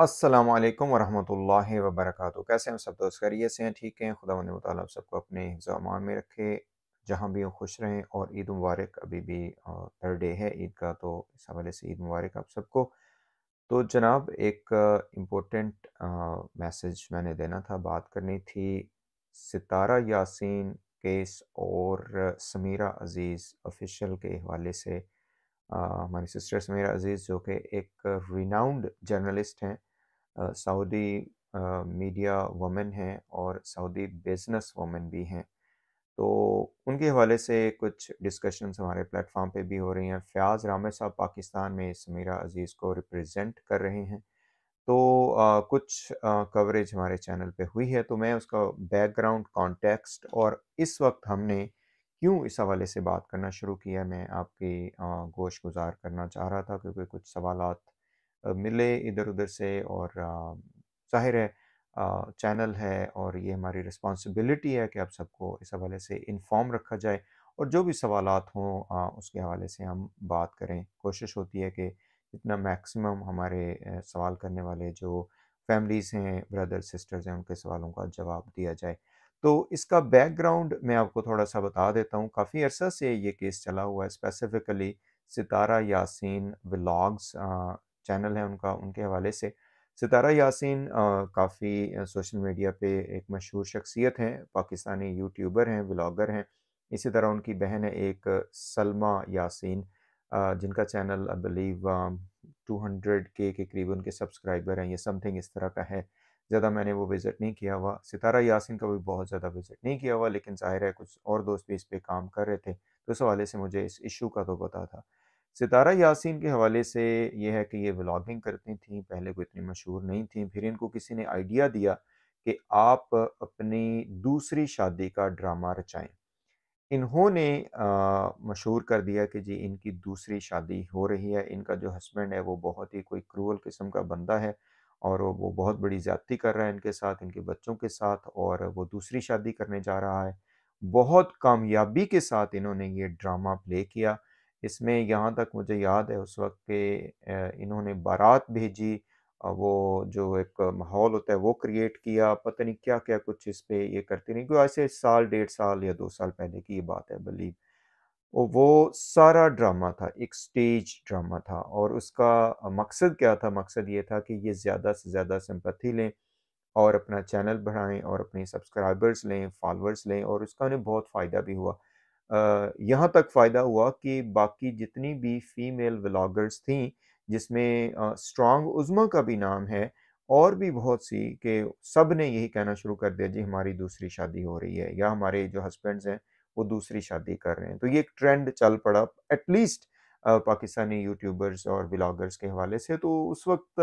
अस्सलामुअलैकुम वरहमतुल्लाहि वबरकातुहू। कैसे हैं सब दोस्त? खैरियत से हैं? ठीक हैं? खुदावंद व तआला आप सबको अपने हिफ्ज़ व अमान में रखे, जहाँ भी हो खुश रहें। और ईद मुबारक। अभी भी थर्ड डे है ईद का, तो इस हवाले से ईद मुबारक आप सबको। तो जनाब, एक इम्पोर्टेंट मैसेज मैंने देना था, बात करनी थी सितारा यासीन केस और समीरा अज़ीज़ ऑफिशियल के हवाले से। हमारी सिस्टर समीरा अज़ीज़, जो कि एक रिनाउंड जर्नलिस्ट हैं, सऊदी मीडिया वुमन हैं और सऊदी बिजनेस वुमन भी हैं। तो उनके हवाले से कुछ डिस्कशंस हमारे प्लेटफॉर्म पे भी हो रही हैं। फ़याज़ रामे साहब पाकिस्तान में समीरा अज़ीज़ को रिप्रेजेंट कर रहे हैं। तो कुछ कवरेज हमारे चैनल पे हुई है, तो मैं उसका बैकग्राउंड, कॉन्टेक्स्ट और इस वक्त हमने क्यों इस हवाले से बात करना शुरू किया, मैं आपकी गोश गुजार करना चाह रहा था, क्योंकि कुछ सवालात मिले इधर-उधर से। और ज़ाहिर है चैनल है और ये हमारी रिस्पॉन्सिबिलिटी है कि आप सबको इस हवाले से इन्फॉर्म रखा जाए, और जो भी सवालात हों उसके हवाले से हम बात करें। कोशिश होती है कि जितना मैक्सिमम हमारे सवाल करने वाले जो फैमिलीज़ हैं, ब्रदर सिस्टर्स हैं, उनके सवालों का जवाब दिया जाए। तो इसका बैकग्राउंड मैं आपको थोड़ा-सा बता देता हूँ। काफ़ी अरसा से ये केस चला हुआ है, स्पेसिफ़िकली सितारा यासीन व्लॉग्स चैनल है उनका, उनके हवाले से। सितारा यासीन काफ़ी सोशल मीडिया पे एक मशहूर शख्सियत हैं, पाकिस्तानी यूट्यूबर हैं, व्लॉगर हैं। इसी तरह उनकी बहन है एक सलमा यासीन, जिनका चैनल आई बिलीव 200 के करीब उनके सब्सक्राइबर हैं, ये समथिंग इस तरह का है। ज़्यादा मैंने वो विज़िट नहीं किया हुआ, सितारा यासीन का भी बहुत ज़्यादा विज़िट नहीं किया हुआ, लेकिन ज़ाहिर है कुछ और दोस्त भी इस पे काम कर रहे थे, तो इस हवाले से मुझे इस इश्यू का तो पता था। सितारा यासीन के हवाले से ये है कि ये व्लॉगिंग करती थीं, पहले कोई इतनी मशहूर नहीं थीं, फिर इनको किसी ने आइडिया दिया कि आप अपनी दूसरी शादी का ड्रामा रचाएँ। इन्होंने मशहूर कर दिया कि जी इनकी दूसरी शादी हो रही है, इनका जो हस्बैंड है वो बहुत ही कोई क्रूअल किस्म का बंदा है, और वो बहुत बड़ी ज़्यादती कर रहा है इनके साथ, इनके बच्चों के साथ, और वो दूसरी शादी करने जा रहा है। बहुत कामयाबी के साथ इन्होंने ये ड्रामा प्ले किया। इसमें यहाँ तक मुझे याद है उस वक़्त के इन्होंने बारात भेजी, वो जो एक माहौल होता है वो क्रिएट किया, पता नहीं क्या-क्या कुछ इस पे ये करती रहीं, कोई ऐसे साल, डेढ़ साल या 2 साल पहले की ये बात है आई बिलीव। वो सारा ड्रामा था, एक स्टेज ड्रामा था, और उसका मकसद क्या था? मकसद ये था कि ये ज़्यादा से ज़्यादा सिंपैथी लें और अपना चैनल बढ़ाएँ और अपने सब्सक्राइबर्स लें, फॉलोअर्स लें, और उसका उन्हें बहुत फ़ायदा भी हुआ। यहाँ तक फ़ायदा हुआ कि बाकी जितनी भी फीमेल व्लॉगर्स थीं, जिसमें स्ट्रॉन्ग उज़्मा का भी नाम है, और भी बहुत सी, कि सब ने यही कहना शुरू कर दिया, जी हमारी दूसरी शादी हो रही है, या हमारे जो हस्बैंड्स हैं वो दूसरी शादी कर रहे हैं। तो ये एक ट्रेंड चल पड़ा एटलीस्ट पाकिस्तानी यूट्यूबर्स और व्लॉगर्स के हवाले से। तो उस वक़्त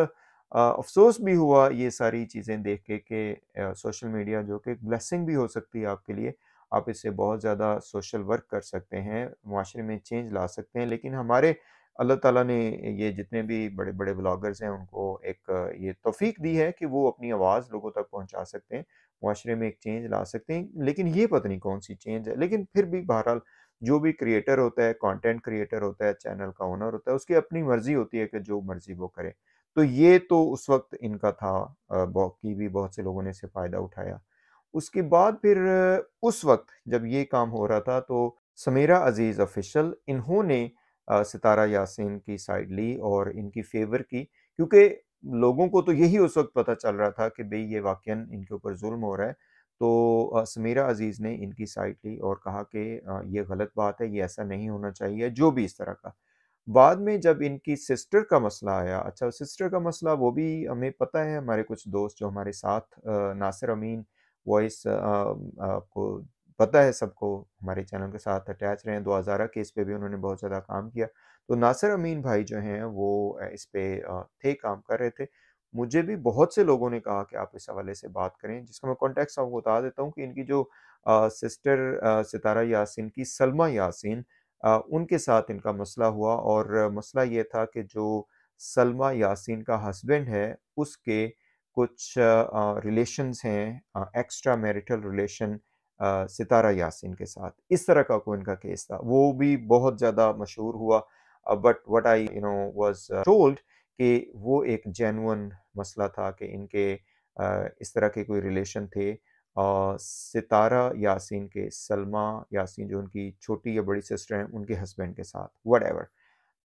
अफ़सोस भी हुआ ये सारी चीज़ें देख के कि सोशल मीडिया, जो कि एक ब्लेसिंग भी हो सकती है आपके लिए, आप इससे बहुत ज़्यादा सोशल वर्क कर सकते हैं, मुआशरे में चेंज ला सकते हैं। लेकिन हमारे अल्लाह ताला ने ये जितने भी बड़े-बड़े व्लॉगर्स हैं, उनको एक ये तौफ़ीक दी है कि वो अपनी आवाज़ लोगों तक पहुँचा सकते हैं, मुआशरे में एक चेंज ला सकते हैं। लेकिन ये पता नहीं कौन-सी चेंज है। लेकिन फिर भी बहरहाल जो भी क्रिएटर होता है, कंटेंट क्रिएटर होता है, चैनल का ओनर होता है, उसकी अपनी मर्ज़ी होती है कि जो मर्ज़ी वो करे। तो ये तो उस वक़्त इनका था, बाकी भी बहुत से लोगों ने इससे फ़ायदा उठाया। उसके बाद फिर उस वक़्त जब ये काम हो रहा था, तो समीरा अज़ीज़ ऑफ़िशियल, इन्होंने सितारा यासीन की साइड ली और इनकी फ़ेवर की, क्योंकि लोगों को तो यही उस वक़्त पता चल रहा था कि भई ये वाक़ईन इनके ऊपर ज़ुल्म हो रहा है। तो समीरा अज़ीज़ ने इनकी साइड ली और कहा कि ये गलत बात है, ये ऐसा नहीं होना चाहिए, जो भी इस तरह का। बाद में जब इनकी सिस्टर का मसला आया, अच्छा सिस्टर का मसला वो भी हमें पता है, हमारे कुछ दोस्त जो हमारे साथ नासिर अमीन वॉइस, आपको पता है सबको, हमारे चैनल के साथ अटैच रहे हैं, 2000 केस पे भी उन्होंने बहुत ज़्यादा काम किया। तो नासिर अमीन भाई जो हैं वो इस पे थे, काम कर रहे थे। मुझे भी बहुत से लोगों ने कहा कि आप इस हवाले से बात करें, जिसका मैं कॉन्टेक्स्ट आपको बता देता हूँ कि इनकी जो सिस्टर सितारा यासीन की सलमा यासीन, उनके साथ इनका मसला हुआ, और मसला ये था कि जो सलमा यासीन का हस्बैंड है, उसके कुछ रिलेशंस हैं, एक्स्ट्रा मैरिटल रिलेशन सितारा यासीन के साथ। इस तरह का कोई इनका केस था। वो भी बहुत ज़्यादा मशहूर हुआ, but what I was told कि वो एक जेन्युइन मसला था कि इनके इस तरह के कोई रिलेशन थे सितारा यासीन के, सलमा यासीन जो उनकी छोटी या बड़ी सिस्टर हैं, उनके हस्बैंड के साथ, व्हाटएवर।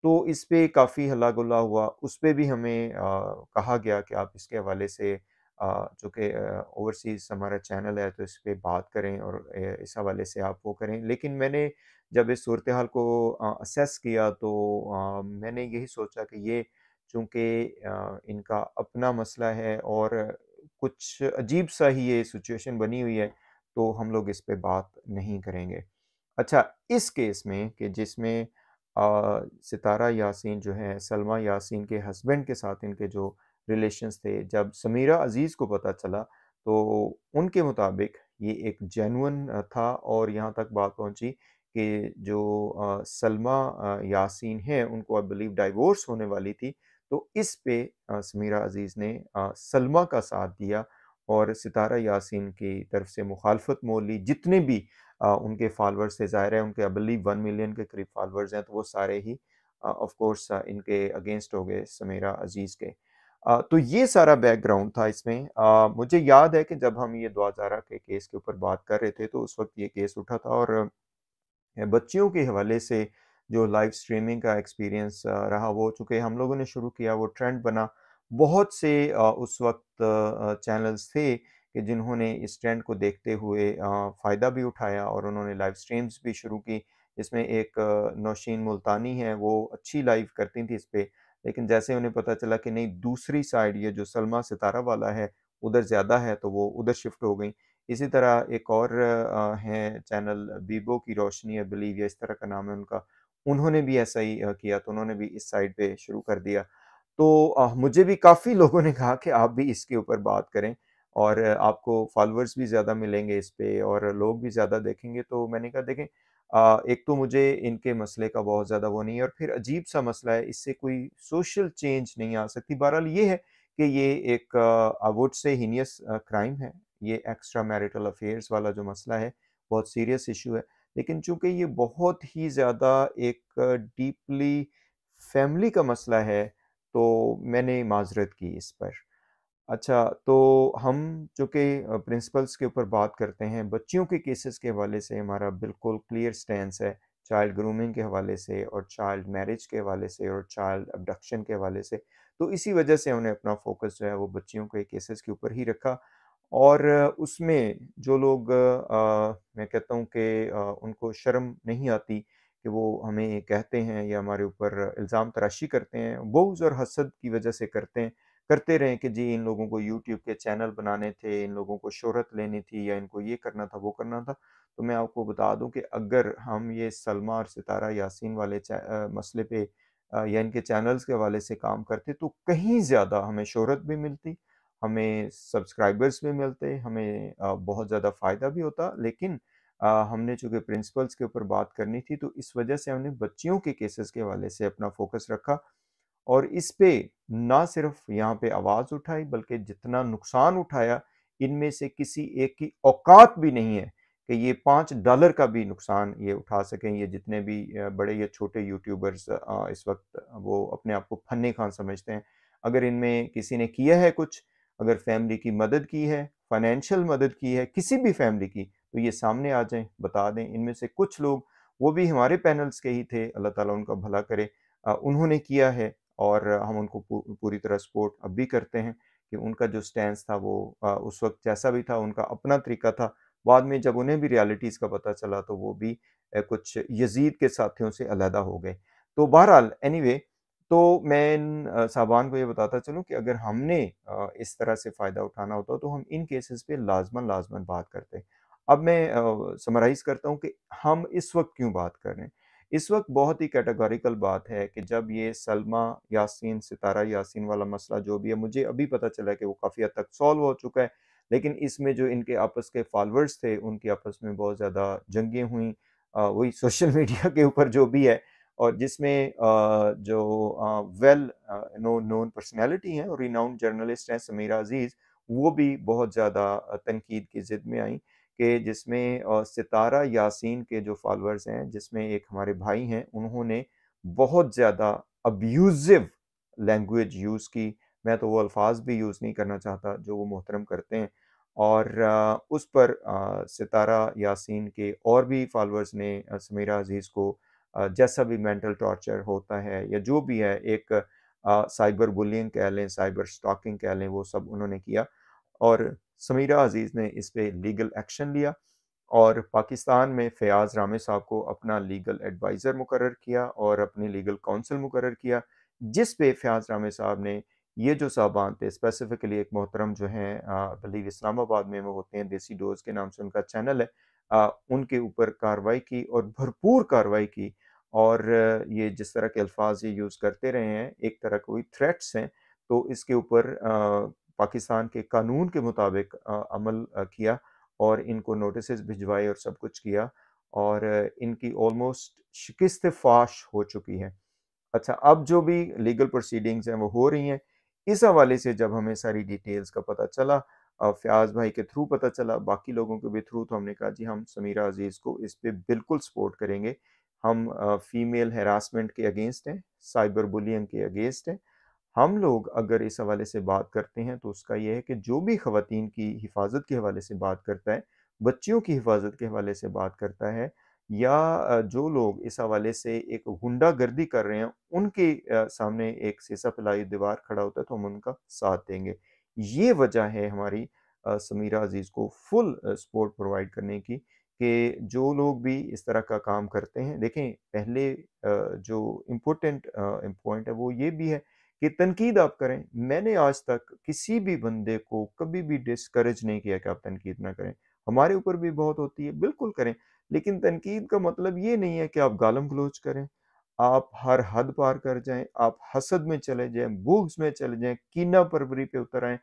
तो इस पे काफ़ी हल्ला-गुल्ला हुआ, उस पे भी हमें कहा गया कि आप इसके हवाले से चूँकि ओवरसीज़ हमारा चैनल है तो इस पे बात करें और इस हवाले से आप वो करें। लेकिन मैंने जब इस सूरत-ए-हाल को असेस किया तो मैंने यही सोचा कि ये चूँकि इनका अपना मसला है और कुछ अजीब-सा ही ये सिचुएशन बनी हुई है, तो हम लोग इस पे बात नहीं करेंगे। अच्छा, इस केस में कि जिसमें सितारा यासीन जो है, सलमा यासीन के हस्बैंड के साथ इनके जो रिलेशंस थे, जब समीरा अज़ीज़ को पता चला, तो उनके मुताबिक ये एक जेन्युइन था और यहाँ तक बात पहुँची कि जो सलमा यासीन हैं, उनको आई बिलीव डाइवोर्स होने वाली थी। तो इस पे समीरा अज़ीज़ ने सलमा का साथ दिया और सितारा यासीन की तरफ से मुखालफत मोल ली। जितने भी उनके फॉलोअर्स थे, ज़ाहिर है उनके आई बिलीव 1 मिलियन के करीब फॉलोअर्स हैं, तो वो सारे ही ऑफ कोर्स इनके अगेंस्ट हो गए समीरा अज़ीज़ के। तो ये सारा बैकग्राउंड था इसमें। मुझे याद है कि जब हम ये द्वाज़ारा के केस के ऊपर बात कर रहे थे, तो उस वक़्त ये केस उठा था और बच्चियों के हवाले से जो लाइव स्ट्रीमिंग का एक्सपीरियंस रहा, वो चूँकि हम लोगों ने शुरू किया, वो ट्रेंड बना। बहुत से उस वक़्त चैनल्स थे कि जिन्होंने इस ट्रेंड को देखते हुए फ़ायदा भी उठाया और उन्होंने लाइव स्ट्रीम्स भी शुरू की। इसमें एक नौशीन मुल्तानी है, वो अच्छी लाइव करती थी इस पे। लेकिन जैसे उन्हें पता चला कि नहीं, दूसरी साइड ये जो सलमा सितारा वाला है, उधर ज़्यादा है, तो वो उधर शिफ्ट हो गईं। इसी तरह एक और है चैनल बीबो की रोशनी आई बिलीव या इस तरह का नाम है उनका, उन्होंने भी ऐसा ही किया, तो उन्होंने भी इस साइड पे शुरू कर दिया। तो मुझे भी काफ़ी लोगों ने कहा कि आप भी इसके ऊपर बात करें और आपको फॉलोअर्स भी ज़्यादा मिलेंगे इस पे और लोग भी ज़्यादा देखेंगे। तो मैंने कहा देखें, एक तो मुझे इनके मसले का बहुत ज़्यादा वो नहीं है और फिर अजीब-सा मसला है, इससे कोई सोशल चेंज नहीं आ सकती। बहरहाल ये है कि ये एक आई वुड से हीनियस क्राइम है। ये एक्स्ट्रा मैरिटल अफेयर्स वाला जो मसला है, बहुत सीरियस इश्यू है। लेकिन चूँकि ये बहुत ही ज़्यादा एक डीपली फैमिली का मसला है, तो मैंने माज़रत की इस पर। अच्छा, तो हम चूँकि प्रिंसिपल्स के ऊपर बात करते हैं, बच्चियों के केसेस के हवाले से हमारा बिल्कुल क्लियर स्टैंस है, चाइल्ड ग्रूमिंग के हवाले से और चाइल्ड मैरिज के हवाले से और चाइल्ड अबडक्शन के हवाले से। तो इसी वजह से हमने अपना फ़ोकस जो है वो बच्चियों के केसेस के ऊपर ही रखा और उसमें जो लोग मैं कहता हूँ कि उनको शर्म नहीं आती कि वो हमें कहते हैं या हमारे ऊपर इल्ज़ाम तराशी करते हैं, बुग़्ज़ और हसद की वजह से करते हैं। करते रहें कि जी इन लोगों को यूट्यूब के चैनल बनाने थे, इन लोगों को शोहरत लेनी थी या इनको ये करना था, वो करना था। तो मैं आपको बता दूँ कि अगर हम ये सलमा और सितारा यासीन वाले मसले पे या इनके चैनल्स के हवाले से काम करते तो कहीं ज़्यादा हमें शोहरत भी मिलती, हमें सब्सक्राइबर्स भी मिलते, हमें बहुत ज़्यादा फ़ायदा भी होता। लेकिन हमने चूँकि प्रिंसिपल्स के ऊपर बात करनी थी, तो इस वजह से हमने बच्चियों के केसेस के हवाले से अपना फ़ोकस रखा और इस पे ना सिर्फ यहाँ पे आवाज़ उठाई बल्कि जितना नुकसान उठाया, इनमें से किसी एक की औकात भी नहीं है कि ये $5 का भी नुकसान ये उठा सकें। ये जितने भी बड़े या छोटे यूट्यूबर्स इस वक़्त वो अपने आप को फन्ने-खान समझते हैं। अगर इनमें किसी ने किया है कुछ, अगर फैमिली की मदद की है, फाइनेंशियल मदद की है, किसी भी फैमिली की, तो ये सामने आ जाएँ, बता दें। इनमें से कुछ लोग, वो भी हमारे पैनल्स के ही थे, अल्लाह ताला उनका भला करे। उन्होंने किया है और हम उनको पूरी तरह सपोर्ट अब भी करते हैं कि उनका जो स्टैंस था वो उस वक़्त जैसा भी था, उनका अपना तरीका था। बाद में जब उन्हें भी रियलिटीज़ का पता चला तो वो भी कुछ यज़ीद के साथियों से अलहदा हो गए। तो बहरहाल एनीवे, तो मैं इन साहबान को ये बताता चलूँ कि अगर हमने इस तरह से फ़ायदा उठाना होता तो हम इन केसेस पे लाज़मन-लाज़मन बात करते। अब मैं समराइज़ करता हूँ कि हम इस वक़्त क्यों बात कर रहे हैं। इस वक़्त बहुत ही कैटेगोरिकल बात है कि जब ये सलमा यासीन, सितारा यासीन वाला मसला जो भी है, मुझे अभी पता चला कि वो काफ़ी हद तक सॉल्व हो चुका है। लेकिन इसमें जो इनके आपस के फॉलोअर्स थे, उनकी आपस में बहुत ज़्यादा जंगें हुईं। वही सोशल मीडिया के ऊपर जो भी है और जिसमें जो वेल नोन पर्सनैलिटी हैं और रिनाउंड जर्नलिस्ट हैं समीरा अज़ीज़, वो भी बहुत ज़्यादा तनकीद की ज़िद में आईं कि जिसमें सितारा यासीन के जो फॉलोअर्स हैं, जिसमें एक हमारे भाई हैं, उन्होंने बहुत ज़्यादा अब्यूज़िव लैंग्वेज यूज़ की, मैं तो वो अल्फ़ाज़ भी यूज़ नहीं करना चाहता जो वो मोहतरम करते हैं। और उस पर सितारा यासीन के और भी फ़ॉलोअर्स ने समीरा अज़ीज़ को जैसा भी मेंटल टॉर्चर होता है या जो भी है, एक साइबर बुलिंग कह लें, साइबर स्टॉकिंग कह लें, वो सब उन्होंने किया। और समीरा अज़ीज़ ने इस पे लीगल एक्शन लिया और पाकिस्तान में फ़याज़ रामे साहब को अपना लीगल एडवाइज़र मुकर्रर किया और अपनी लीगल काउंसिल मुकर्रर किया, जिस पे फ़याज़ रामे साहब ने ये जो साहबान थे, स्पेसिफ़िकली एक मोहतरम जो हैं आई बिलीव इस्लामाबाद में वो होते हैं, देसी डोज़ के नाम से उनका चैनल है, उनके ऊपर कार्रवाई की और भरपूर कार्रवाई की। और ये जिस तरह के अल्फ़ाज़ ये यूज़ करते रहे हैं, एक तरह कोई थ्रेट्स हैं, तो इसके ऊपर पाकिस्तान के कानून के मुताबिक अमल किया और इनको नोटिसेस भिजवाए और सब कुछ किया। और इनकी ऑलमोस्ट शिकस्त फ़ाश हो चुकी है। अच्छा, अब जो भी लीगल प्रोसीडिंग्स हैं वो हो रही हैं। इस हवाले से जब हमें सारी डिटेल्स का पता चला, फ़याज़ भाई के थ्रू पता चला, बाकी लोगों के भी थ्रू, तो हमने कहा जी हम समीरा अज़ीज़ को इस पे बिल्कुल सपोर्ट करेंगे। हम फीमेल हैरासमेंट के अगेंस्ट हैं, साइबर बुलिंग के अगेंस्ट हैं। हम लोग अगर इस हवाले से बात करते हैं तो उसका ये है कि जो भी ख़वातीन की हिफाज़त के हवाले से बात करता है, बच्चियों की हिफाज़त के हवाले से बात करता है, या जो लोग इस हवाले से एक गुंडागर्दी कर रहे हैं, उनके सामने एक सीसा फैलाई दीवार खड़ा होता है तो हम उनका साथ देंगे। ये वजह है हमारी समीरा अज़ीज़ को फुल सपोर्ट प्रोवाइड करने की, कि जो लोग भी इस तरह का काम करते हैं, देखें पहले जो इम्पोर्टेंट पॉइंट है वो ये भी है कि तनकीद आप करें। मैंने आज तक किसी भी बंदे को कभी भी डिस्करेज नहीं किया कि आप तनकीद ना करें। हमारे ऊपर भी बहुत होती है, बिल्कुल करें। लेकिन तनकीद का मतलब ये नहीं है कि आप गालम-गलौच करें, आप हर हद पार कर जाएँ, आप हसद में चले जाएँ, बुग़्ज़ में चले जाएँ, कीना-परवरी पे उतर आएँ।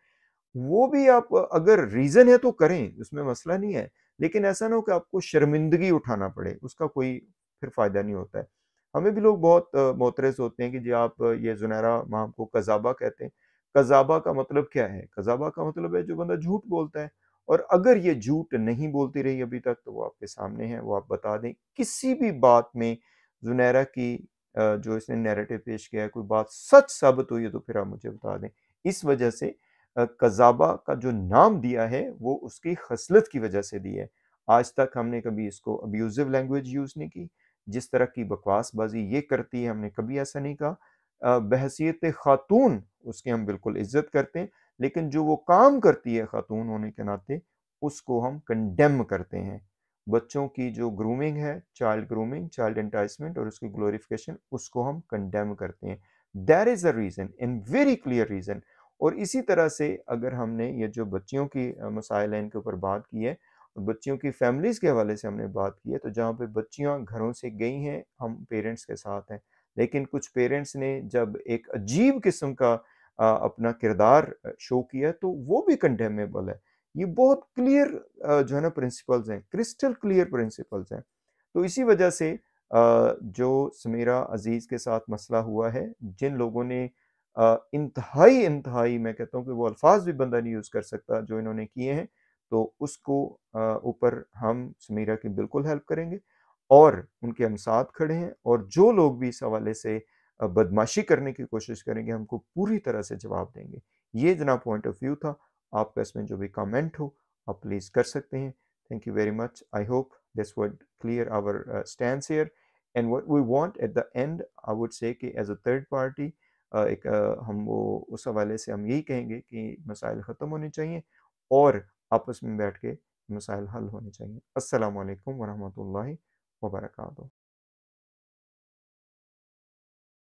वो भी आप अगर रीज़न है तो करें, उसमें मसला नहीं है। लेकिन ऐसा ना हो कि आपको शर्मिंदगी उठाना पड़े, उसका कोई फिर फ़ायदा नहीं होता है। हमें भी लोग बहुत मोतरज़ होते हैं कि जी आप ये ज़ुनैरा माम को कज़ाबा कहते हैं। कज़ाबा का मतलब क्या है? कज़ाबा का मतलब है जो बंदा झूठ बोलता है। और अगर ये झूठ नहीं बोलती रही अभी तक तो वो आपके सामने है, वो आप बता दें। किसी भी बात में ज़ुनैरा की जो इसने नैरेटिव पेश किया है, कोई बात सच साबित हुई है तो फिर आप मुझे बता दें। इस वजह से कज़ाबा का जो नाम दिया है वो उसकी ख़सलत की वजह से दिया है। आज तक हमने कभी इसको अब्यूज़िव लैंग्वेज यूज़ नहीं की। जिस तरह की बकवासबाज़ी ये करती है, हमने कभी ऐसा नहीं कहा। बहैसियत ख़ातून उसकी हम बिल्कुल इज़्ज़त करते हैं, लेकिन जो वो काम करती है ख़ातून होने के नाते, उसको हम कंडेम करते हैं। बच्चों की जो ग्रूमिंग है, ग्रूमिंग, चाइल्ड एंटाइसमेंट और उसकी ग्लोरिफिकेशन, उसको हम कंडेम करते हैं। There is a reason and very clear reason. और इसी तरह से अगर हमने ये जो बच्चियों की मसाइल हैं इनके ऊपर बात की है, बच्चियों की फैमिलीज़ के हवाले से हमने बात की है, तो जहाँ पे बच्चियाँ घरों से गई हैं, हम पेरेंट्स के साथ हैं। लेकिन कुछ पेरेंट्स ने जब एक अजीब किस्म का अपना किरदार शो किया, तो वो भी कंडेमेबल है। ये बहुत क्लियर जो है ना प्रिंसिपल्स हैं, क्रिस्टल क्लियर प्रिंसिपल्स हैं। तो इसी वजह से जो समीरा अज़ीज़ के साथ मसला हुआ है, जिन लोगों ने इंतहाई मैं कहता हूँ कि वो अल्फ़ाज़ भी बंदा नहीं यूज़ कर सकता जो इन्होंने किए हैं, तो उसको ऊपर हम समीरा की बिल्कुल हेल्प करेंगे और उनके हम साथ खड़े हैं। और जो लोग भी इस हवाले से बदमाशी करने की कोशिश करेंगे, हमको पूरी तरह से जवाब देंगे। ये जनाब पॉइंट ऑफ व्यू था। आपका इसमें जो भी कमेंट हो, आप प्लीज़ कर सकते हैं। Thank you very much. I hope this would clear our stance here and what we want at the end, I would say कि एज़ अ थर्ड पार्टी हम वो उस हवाले से हम यही कहेंगे कि मसाइल ख़त्म होने चाहिए और आपस में बैठ के मसाइल हल होने चाहिए। अस्सलामु अलैकुम वरहमतुल्लाहि वबरकातुहू।